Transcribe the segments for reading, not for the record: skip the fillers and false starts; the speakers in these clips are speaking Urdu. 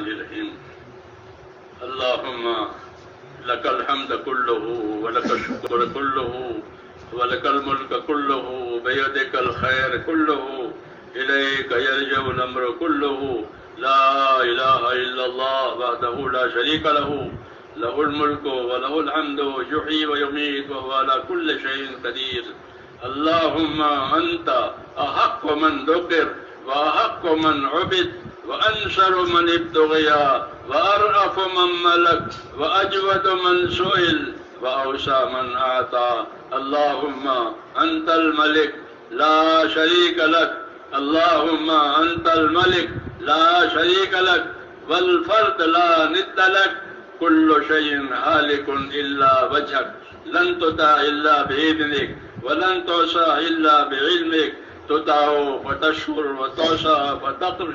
الرحمن الرحيم. اللهم لك الحمد كله ولك الشكر كله ولك الملك كله بيدك الخير كله إليك يرجع الأمر كله لا إله إلا الله وحده لا شريك له له الملك وله الحمد يحيي ويميت وهو على كل شيء قدير. اللهم أنت أحق من ذكر وأحق من عبد وأنصر من ابتغي وأرأف من ملك وأجود من سئل وأوسع من أعطى. اللهم أنت الملك لا شريك لك. اللهم أنت الملك لا شريك لك والفرد لا ند لك. كل شيء هالك إلا وجهك لن تطاع إلا بإذنك ولن تعصى إلا بعلمك. تدع وتشكر وتعصى وتغفر.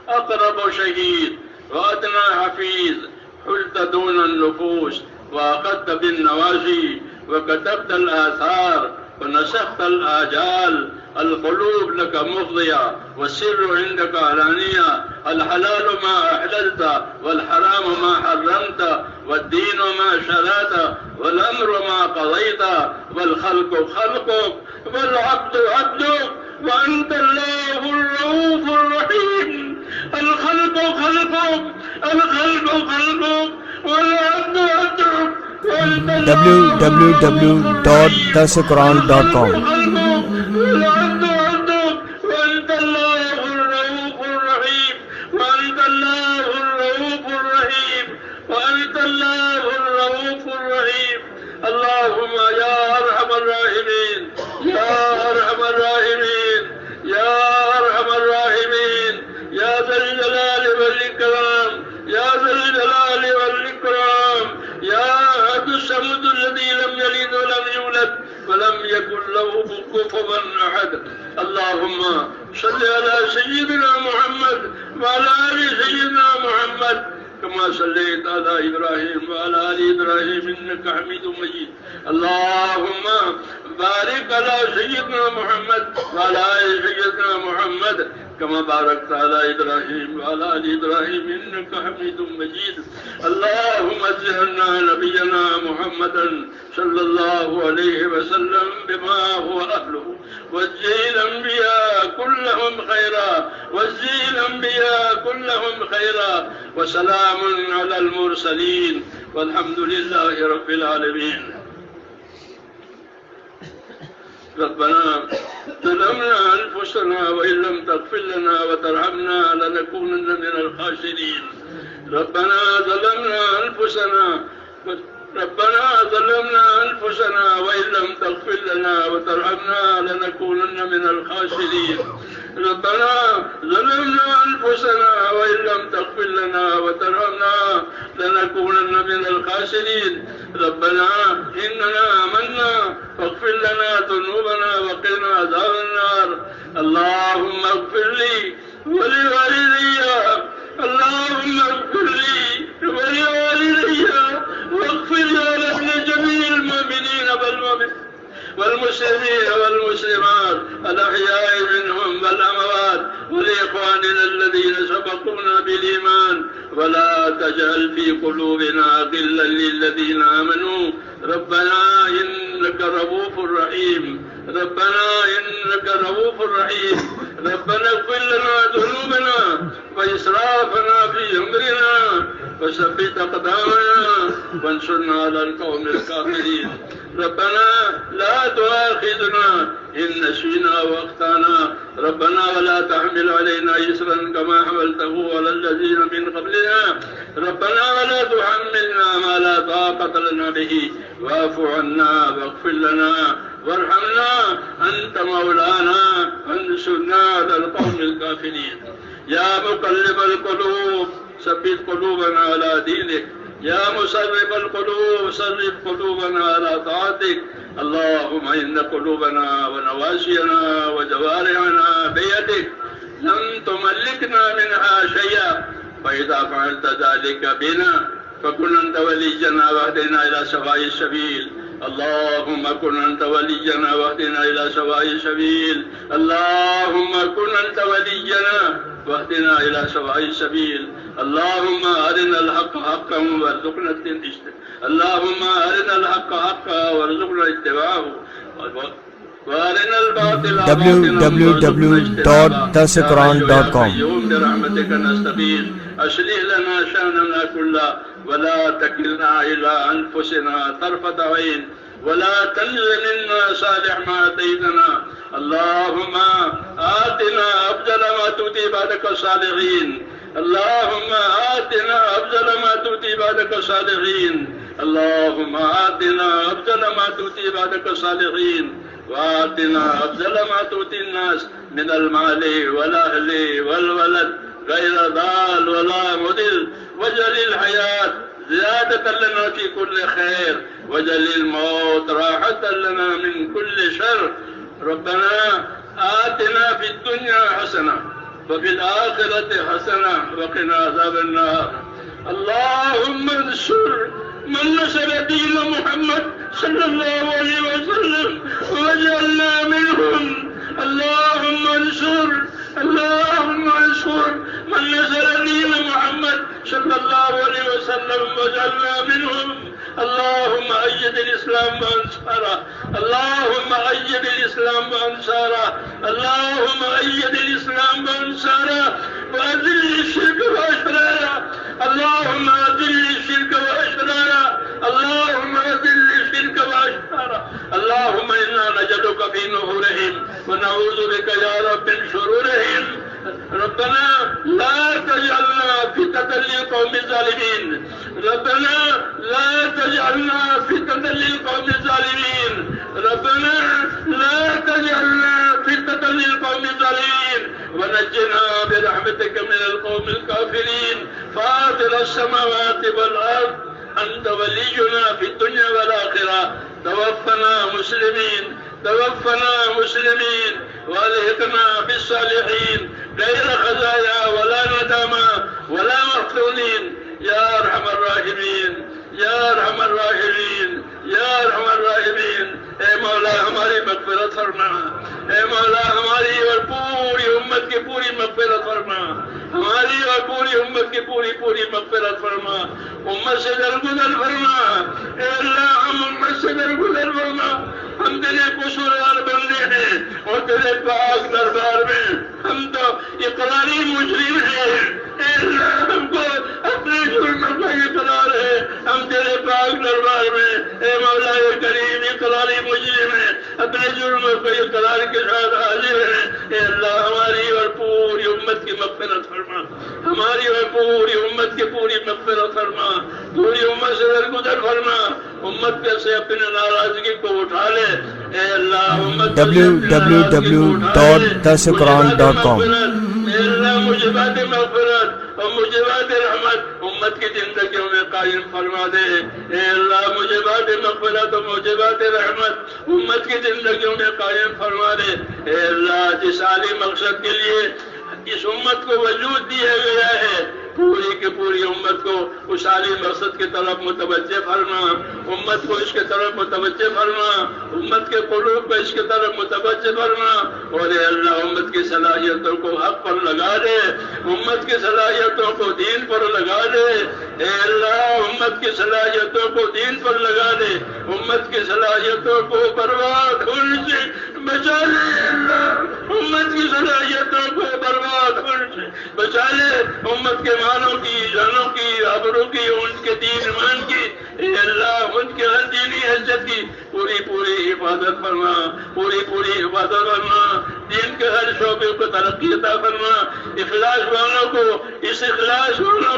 أقرب شهيد وأدنى حفيظ. حلت دون النفوس وأخذت بالنوازي وكتبت الآثار ونسخت الآجال. القلوب لك مفضية والسر عندك علانية. الحلال ما أحللت والحرام ما حرمت والدين ما شرعت والأمر ما قضيت والخلق خلقك والعبد عبدك وأنت الله الرؤوف الرحيم. الخلق خلقك الخلق خلقك والعبد عبدك www.darsaquran.com. والعبد عبدك وأنت الله الرؤوف الرحيم وأنت الله الرؤوف الرحيم وأنت الله الرؤوف الرحيم. اللهم يا أرحم الراحمين يا أرحم الراحمين يا أرحم الراحمين يا ذا الجلال والإكرام يا ذا الجلال والإكرام يا أحد الصمد الذي لم يلد ولم يولد ولم يكن له كفوا أحد. اللهم صل على سيدنا محمد وعلى آل سيدنا محمد كما صليت على إبراهيم وعلى آل إبراهيم إنك حميد مجيد. اللهم بارك على سيدنا محمد وعلى آل سيدنا محمد كما باركت على إبراهيم وعلى آل إبراهيم إنك حميد مجيد. اللهم اجعلنا نبينا محمدا صلى الله عليه وسلم بما هو أهله واجزي الأنبياء كلهم خيرا واجزي الأنبياء كلهم خيرا وسلام على المرسلين والحمد لله رب العالمين. ربنا ظلمنا أنفسنا وإن لم تغفر لنا وترحمنا لنكونن من الخاسرين. ربنا ظلمنا أنفسنا وإن لم تغفر لنا وترحمنا لنكونن من الخاسرين. ربنا ظلمنا أنفسنا وإن لم تغفر لنا وترحمنا لنكونن من الخاسرين. ربنا إننا آمنا فاغفر لنا ذنوبنا وقنا عذاب النار. اللهم اغفر لي ولوالدي اللهم اغفر لي ولوالدي واغفر لجميع المؤمنين والمسلمين والمسلمات الأحياء منهم والأموات ولإخواننا الذين سبقونا بالإيمان ولا تجعل في قلوبنا غلا للذين آمنوا. ربنا إنك رؤوف رحيم. ربنا إنك رؤوف رحيم. ربنا اغفر لنا ذنوبنا وإسرافنا في أمرنا وثبت أقدامنا وانصرنا على القوم الكافرين. ربنا لا تؤاخذنا إن نسينا وأخطأنا. ربنا ولا تحمل علينا إصرا كما حملته على الذين من قبلنا. ربنا ولا تحملنا ما لا طاقة لنا به واعف عنا واغفر لنا وارحمنا أنت مولانا فانصرنا على القوم الكافرين. يا مقلب القلوب ثبت قلوبنا على دينك. يا مصرف القلوب صرف قلوبنا على طاعتك. اللهم إن قلوبنا ونواسينا وجوارحنا بيدك لم تملكنا منها شيئا فإذا فعلت ذلك بنا فكن أنت ولينا واهدنا إلى سواء السبيل. اللهم كن أنت ولينا واهدنا إلى سواء السبيل. اللهم كن أنت ولينا واهدنا إلى سواء السبيل. اللهم أرنا الحق حقا وارزقنا اللهم أرنا الحق حقا وارزقنا اتباعه وأرنا الباطل www.darsulquran.com. برحمتك نستغيث أصلح لنا شأننا كله ولا تكلنا إلى أنفسنا طرفة عين ولا تنزل منا صالح ما أتيتنا. اللهم آتنا أفضل ما تؤتي عبادك الصالحين. اللهم آتنا أفضل ما تؤتي عبادك الصالحين. اللهم آتنا أفضل ما تؤتي عبادك الصالحين وآتنا أفضل ما تؤتي الناس من المال والأهل والولد غير ضال ولا مضل. واجعل الحياة زيادة لنا في كل خير واجعل الموت راحة لنا من كل شر. ربنا آتنا في الدنيا حسنة وفي الآخرة حسنة وقنا عذاب النار. اللهم انصر من نصر دين محمد صلى الله عليه وسلم واجعلنا منهم. اللهم انصر من نصر دين محمد صلى الله عليه وسلم واجعلنا منهم. اللهم أيد الإسلام وأنصاره. اللهم أيد الإسلام وأنصاره. اللهم أيد الإسلام وأنصاره وأذل الشرك وأشراره. اللهم أذل الشرك وأشراره. اللهم أذل الشرك وأشراره. اللهم إنا نجدك في نحورهم ونعوذ بك يا رب من شرورهم. ربنا لا تجعلنا فتنة للقوم الظالمين. ربنا لا تجعلنا فتنة للقوم الظالمين. ربنا لا تجعلنا فتنة للقوم الظالمين ونجنا برحمتك من القوم الكافرين. فاطر السماوات والأرض أنت ولينا في الدنيا والآخرة. توفنا مسلمين والحقنا بالصالحين غير خزايا ولا ندامى ولا مفتونين يا أرحم الراحمين يا أرحم الراحمين يا أرحم الراحمين. اے مولا ہماری مغفرت فرما. اے مولا ہماری اور پوری امت کی پوری مغفرت فرما. ہماری اور پوری امت کی پوری مغفرت فرما. امت سے درگزر فرما. اے اللہ ہم امت سے درگزر فرما. ہم تیرے قصوروار بندے ہیں اور تیرے پاک دربار میں ہم تو اقراری مجرم ہیں. اے اللہ ہم کو اپنے جرم کا اقرار ہے. ہم تیرے پاک دربار میں اے مولا کریم اقراری مجرم ہے. اپنے جرم کا اقرار کے ساتھ حاضر ہے. اے اللہ ہماری اور پوری امت کی مغفرت فرما. ہماری اور پوری امت کی پوری مغفرت فرما. پوری امت سے درگزر فرما. امت سے اپنے ناراضگی کو اٹھا لے. اے اللہ www.darsulquran.com. اے اللہ موجبات مغفرت اور موجبات رحمت امت کی زندگیوں میں قائم فرما دے. اے اللہ موجبات مغفرت اور موجبات رحمت امت کی زندگیوں میں قائم فرما دے. اے اللہ جس عالی مقصد کے لیے اس امت کو وجود دیا گیا ہے پوری کی پوری امت کو اس عالی مقصد کی طرف متوجہ فرما. امت کو اس کے طرف متوجہ فرما. امت کے قلوب کو اس کے طرف متوجہ فرما. اور اے اللہ امت کی صلاحیتوں کو حق پر لگا دے. امت کی صلاحیتوں کو دین پر لگا دے. اے اللہ امت کی صلاحیتوں کو دین پر لگا دے. امت کی صلاحیتوں کو برباد ہونے سے بچا لے. اللہ امت کی صلاحیتوں کو برباد ہونے سے بچا لے. امت کے مالوں کی جانوں کی آبروں کی ان کے دین ایمان کی اے اللہ ان کے دینی عزت کی پوری حفاظت فرما. پوری حفاظت فرما. دین کے ہر شعبے کو ترقی عطا فرما. اخلاص والوں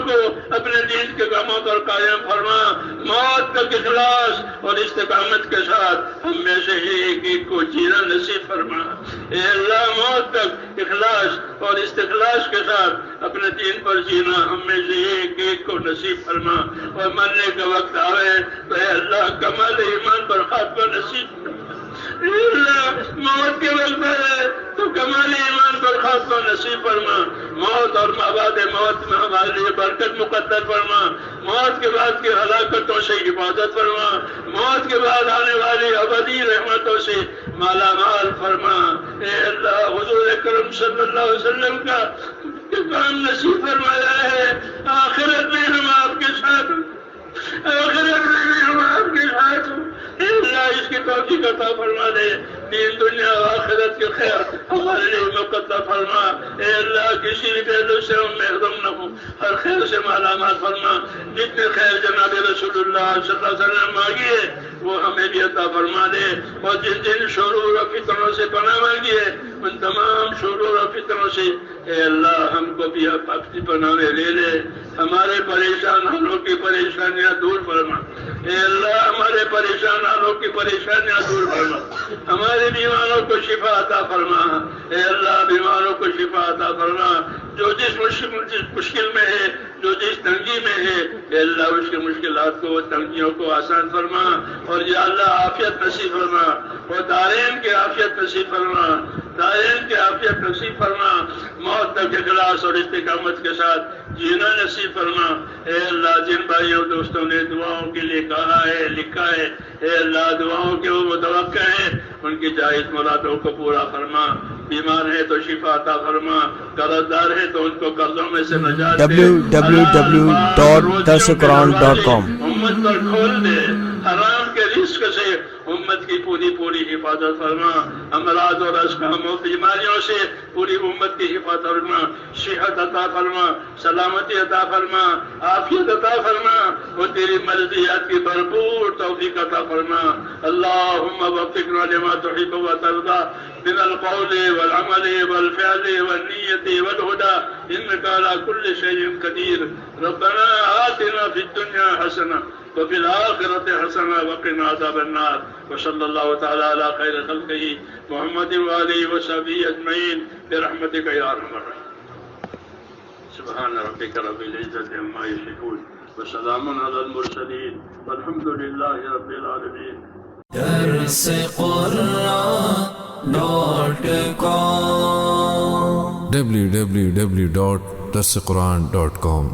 کو اپنے دین کے کاموں پر قائم فرما. موت تک اخلاص اور استقامت کے ساتھ ہم میں سے ایک کو جینا نصیب فرما. اے اللہ موت تک اخلاص اور استخلاص کے ساتھ اپنے دین پر جینا ہم میں سے ایک کو نصیب فرما. اور مرنے کا وقت آئے تو اے اللہ کمال ایمان پر خاتمہ نصیب فرما. اے اللہ موت کے وقت ہے تو کمال ایمان پر خاتمہ نصیب فرما. موت اور بعد موت میں ہمارے لیے برکت مقدر فرما. موت کے بعد کی ہلاکتوں سے حفاظت فرما. موت کے بعد آنے والی ابدی رحمتوں سے مالا مال فرما. اے اللہ حضور اکرم صلی اللہ علیہ وسلم کا کام نصیب فرمایا ہے عطا فرما دے، دین دنیا و آخرت کے خیر ہمارے لیے مقدر فرما۔ اے اللہ کسی بھی پہلو سے ہم محروم نہ ہوں، ہر خیر سے مالا مال فرما۔ جتنے خیر جناب رسول اللہ صلی اللہ علیہ وسلم مانگی ہے وہ ہمیں بھی عطا فرما دے، اور جن جن شرور و فتنوں سے پناہ مانگی ہے ان تمام شرور و فتنوں سے اے اللہ ہم کو بھی اپنی پناہ میں لے لے، ہمارے پریشان حالوں کی پریشانیاں دور فرما۔ اے اللہ ہمارے پریشان حالوں کی پریشانیاں دور فرما، ہمارے بیماروں کو شفا عطا فرما۔ اے اللہ بیماروں کو شفا عطا فرما، جو جس مشکل میں ہے، جو جس تنگی میں ہے، اے اللہ اس کی مشکلات کو تنگیوں کو آسان فرما، اور یا اللہ عافیت نصیب فرما، اور دارین کی عافیت نصیب فرما، دارین کی عافیت نصیب فرما، موت تک اخلاص اور استقامت کے ساتھ جینا نصیب فرما۔ اے اللہ جن بھائیوں دوستوں نے دعاؤں کے لیے کہا ہے لکھا ہے، اے اللہ دعاؤں کے وہ متوقع ہیں، ان کی جائز مرادوں کو پورا فرما۔ بیمار ہے تو شفا عطا فرما، قرض دار ہے تو ان کو قرضوں میں سے نجات دے۔ www.darsuquran.com امت پر کھول دے، حرام کے رزق سے امت کی پوری حفاظت فرما، امراض اور اسقام و بیماریوں سے پوری امت کی حفاظت فرما، صحت عطا فرما، سلامتی عطا فرما، عافیت عطا فرما، اور تیری مرضیات کی بھرپور توفیق عطا فرما۔ اللہم وفقنا لما تحب و ترضى من القول والعمل والفعل والنية والهدى إنك على كل شيء قدير۔ ربنا آتنا في الدنيا حسنة وفي الآخرة حسنة وقنا عذاب النار، وصلى الله تعالى على خير خلقه محمد وآله وصحبه أجمعين برحمتك يا أرحم الراحمين۔ سبحان ربك رب العزة عما يصفون وسلام على المرسلين والحمد لله رب العالمين۔ www.darsuquran.com